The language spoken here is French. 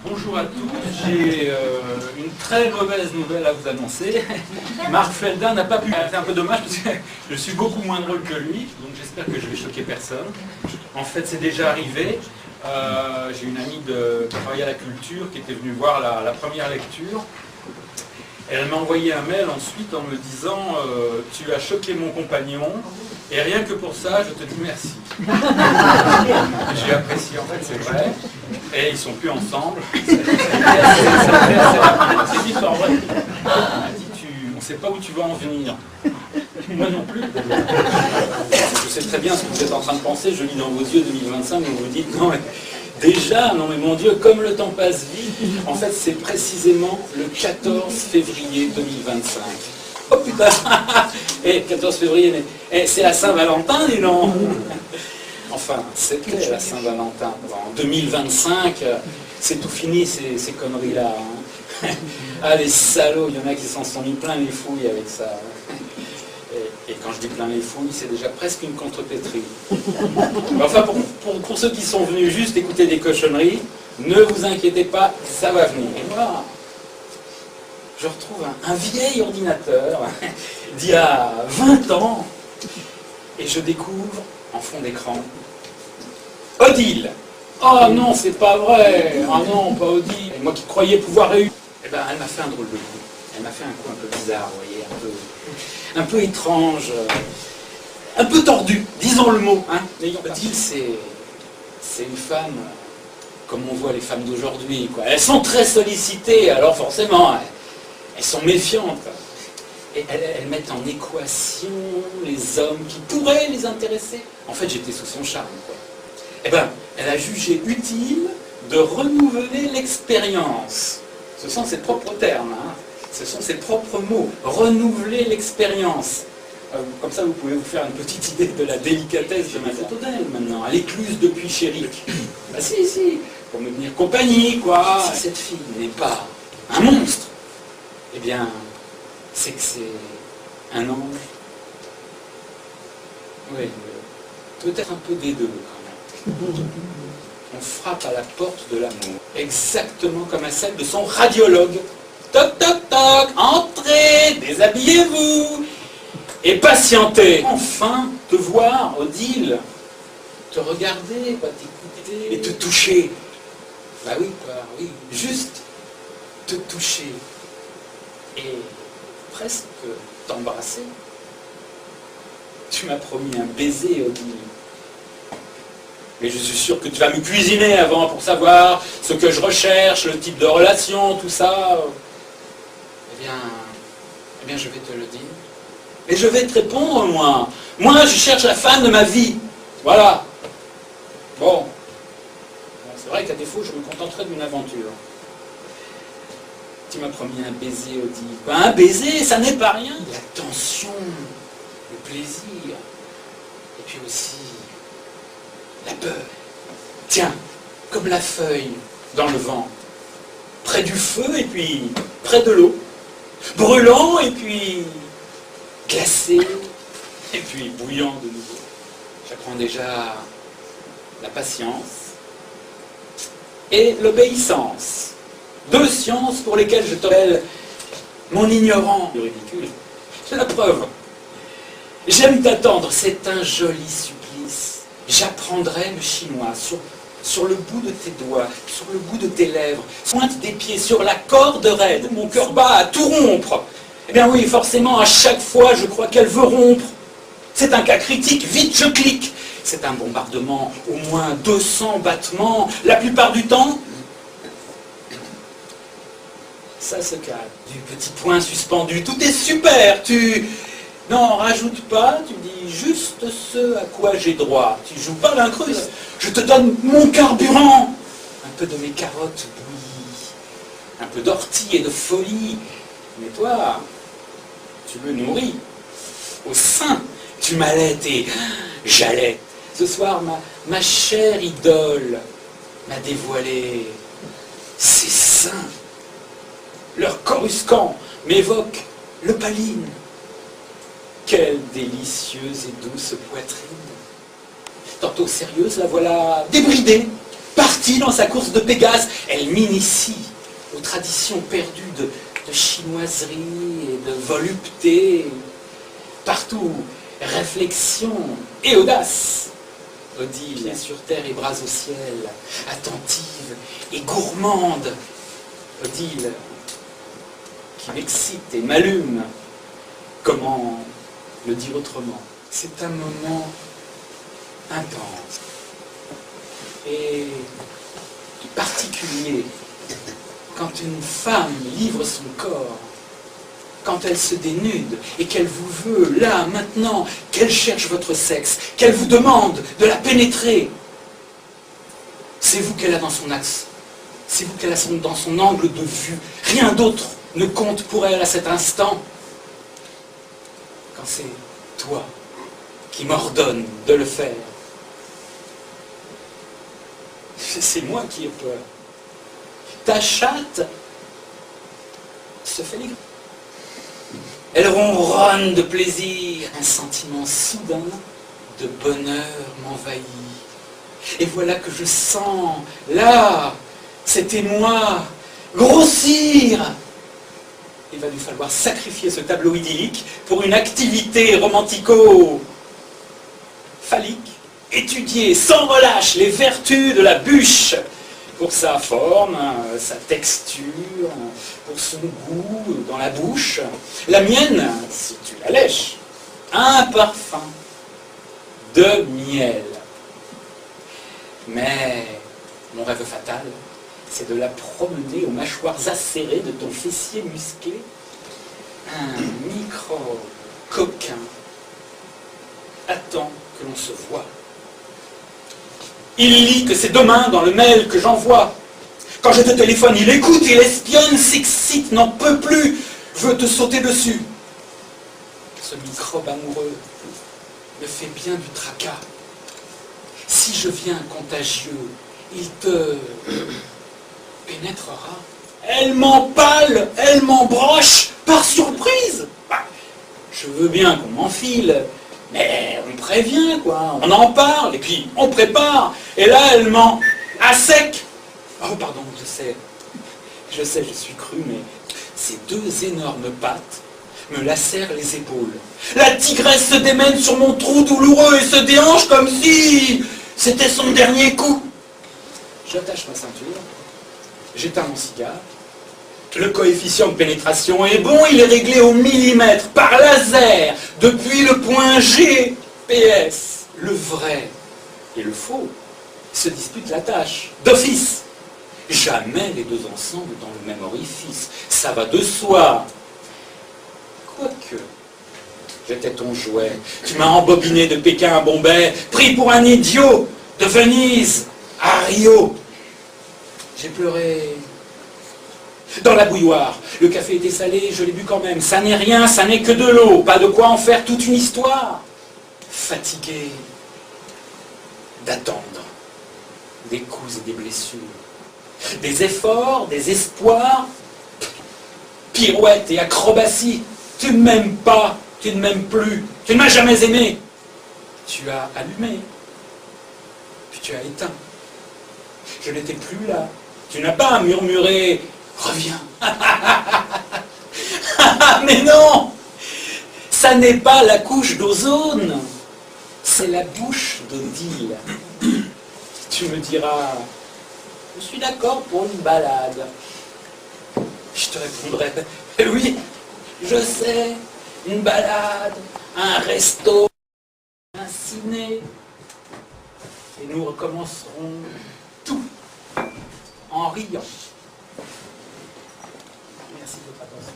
Bonjour à tous, j'ai une très mauvaise nouvelle à vous annoncer. Marc Felda n'a pas pu. C'est un peu dommage parce que je suis beaucoup moins drôle que lui, donc j'espère que je vais choquer personne. En fait, c'est déjà arrivé. J'ai une amie qui travaille à la culture qui était venue voir la première lecture. Elle m'a envoyé un mail ensuite en me disant tu as choqué mon compagnon et rien que pour ça je te dis merci. J'ai apprécié, en fait c'est vrai, et ils sont plus ensemble. C'est l'histoire vraie. Elle m'a dit on ne sait pas où tu vas en venir. Moi non plus. Je sais très bien ce que vous êtes en train de penser, je lis dans vos yeux 2025, vous vous dites non mais déjà, non mais mon Dieu, comme le temps passe vite, en fait c'est précisément le 14 février 2025. Oh putain. 14 février, mais c'est la Saint-Valentin, dis donc. Enfin, c'était la Saint-Valentin. En 2025, c'est tout fini ces conneries-là. Hein. Ah les salauds, il y en a qui s'en sont mis plein les fouilles avec ça. Et quand je dis plein les fouilles, c'est déjà presque une contrepétrie. Enfin, pour ceux qui sont venus juste écouter des cochonneries, ne vous inquiétez pas, ça va venir. Et voilà. Je retrouve un vieil ordinateur d'il y a 20 ans et je découvre en fond d'écran Odile. Oh non, c'est pas vrai. Oh non, pas Odile. Et moi qui croyais pouvoir réussir. Eh ben, elle m'a fait un drôle de coup. Elle m'a fait un coup un peu bizarre, vous voyez, un peu étrange, un peu tordu, disons le mot. Hein. Odile, c'est une femme comme on voit les femmes d'aujourd'hui. Elles sont très sollicitées, alors forcément, elles sont méfiantes. Et elles mettent en équation les hommes qui pourraient les intéresser. En fait, j'étais sous son charme. Eh bien, elle a jugé utile de renouveler l'expérience. Ce sont ses propres termes, hein. Ce sont ses propres mots. Renouveler l'expérience. Comme ça, vous pouvez vous faire une petite idée de la délicatesse de ma photo d'elle maintenant. Elle écluse depuis chérie. Bah si, pour me tenir compagnie, quoi. Si cette fille n'est pas un monstre, eh bien, c'est que c'est un ange. Oui, peut-être un peu des deux, quand même. On frappe à la porte de l'amour, exactement comme à celle de son radiologue. Toc, toc, toc, entrez, déshabillez-vous, et patientez. Enfin, te voir, Odile, te regarder, pas t'écouter, et te toucher. Bah oui, quoi, oui, juste te toucher. Et presque t'embrasser. Tu m'as promis un baiser, Odile. Mais je suis sûr que tu vas me cuisiner avant pour savoir ce que je recherche, le type de relation, tout ça. Eh bien, je vais te le dire. Et je vais te répondre, moi. Moi, je cherche la femme de ma vie. Voilà. Bon. C'est vrai qu'à défaut, je me contenterai d'une aventure. Tu m'as promis un baiser, Odile. Ben, un baiser, ça n'est pas rien. La tension, le plaisir. Et puis aussi, la peur. Tiens, comme la feuille dans le vent. Près du feu et puis près de l'eau. Brûlant et puis glacé et puis bouillant de nouveau. J'apprends déjà la patience et l'obéissance. Deux sciences pour lesquelles je t'appelle mon ignorant. C'est ridicule. C'est la preuve. J'aime t'attendre, c'est un joli supplice. J'apprendrai le chinois sur le bout de tes doigts, sur le bout de tes lèvres, pointe des pieds, sur la corde raide. Mon cœur bat à tout rompre. Eh bien oui, forcément, à chaque fois, je crois qu'elle veut rompre. C'est un cas critique, vite je clique. C'est un bombardement, au moins 200 battements, la plupart du temps. Ça se calme. Du petit point suspendu, tout est super, Non, rajoute pas, tu dis juste ce à quoi j'ai droit. Tu joues pas l'incruste. Je te donne mon carburant. Un peu de mes carottes bouillies. Un peu d'ortie et de folie. Mais toi, tu me nourris. Au sein, tu m'allaites et j'allaite. Ce soir, ma chère idole m'a dévoilé ses seins. Leur coruscant m'évoque l'opaline. Quelle délicieuse et douce poitrine. Tantôt sérieuse, la voilà débridée, par partie dans sa course de Pégase. Elle m'initie aux traditions perdues de chinoiserie et de volupté. Partout, réflexion et audace. Odile est sur terre et bras au ciel, attentive et gourmande. Odile qui m'excite et m'allume. Comment le dire autrement? C'est un moment intense et particulier quand une femme livre son corps, quand elle se dénude et qu'elle vous veut, là, maintenant, qu'elle cherche votre sexe, qu'elle vous demande de la pénétrer. C'est vous qu'elle a dans son axe, c'est vous qu'elle a dans son angle de vue. Rien d'autre ne compte pour elle à cet instant. Quand c'est toi qui m'ordonne de le faire, c'est moi qui ai peur. Ta chatte se fait les griffes. Elle ronronne de plaisir. Un sentiment soudain de bonheur m'envahit. Et voilà que je sens, là, cet émoi grossir. Il va nous falloir sacrifier ce tableau idyllique pour une activité romantico-phallique. Étudier sans relâche les vertus de la bûche pour sa forme, sa texture, pour son goût dans la bouche. La mienne, si tu la lèches, un parfum de miel. Mais mon rêve fatal, c'est de la promener aux mâchoires acérées de ton fessier musclé. Un microbe coquin attend que l'on se voie. Il lit que c'est demain dans le mail que j'envoie. Quand je te téléphone, il écoute, il espionne, s'excite, n'en peut plus, veut te sauter dessus. Ce microbe amoureux me fait bien du tracas. Si je viens contagieux, il te pénétrera. Elle m'empale, elle m'embroche par surprise. Je veux bien qu'on m'enfile, mais on prévient, quoi. On en parle, et puis on prépare. Et là, elle m'en... à sec. Oh, pardon, je suis cru, mais ces deux énormes pattes me lacèrent les épaules. La tigresse se démène sur mon trou douloureux et se déhanche comme si c'était son dernier coup. J'attache ma ceinture, j'éteins mon cigare. Le coefficient de pénétration est bon, il est réglé au millimètre, par laser, depuis le point GPS. Le vrai et le faux se disputent la tâche, d'office. Jamais les deux ensemble dans le même orifice, ça va de soi. Quoique, j'étais ton jouet, tu m'as embobiné de Pékin à Bombay, pris pour un idiot, de Venise à Rio. J'ai pleuré dans la bouilloire. Le café était salé, je l'ai bu quand même. Ça n'est rien, ça n'est que de l'eau. Pas de quoi en faire toute une histoire. Fatigué d'attendre des coups et des blessures. Des efforts, des espoirs, pirouettes et acrobaties. Tu ne m'aimes pas, tu ne m'aimes plus, tu ne m'as jamais aimé. Tu as allumé, puis tu as éteint. Je n'étais plus là. Tu n'as pas murmuré « Reviens !» Mais non! Ça n'est pas la couche d'ozone, c'est la bouche d'Odile. Tu me diras « Je suis d'accord pour une balade. » Je te répondrai « Oui, je sais, une balade, un resto, un ciné. » Et nous recommencerons tout en riant. Merci de votre attention.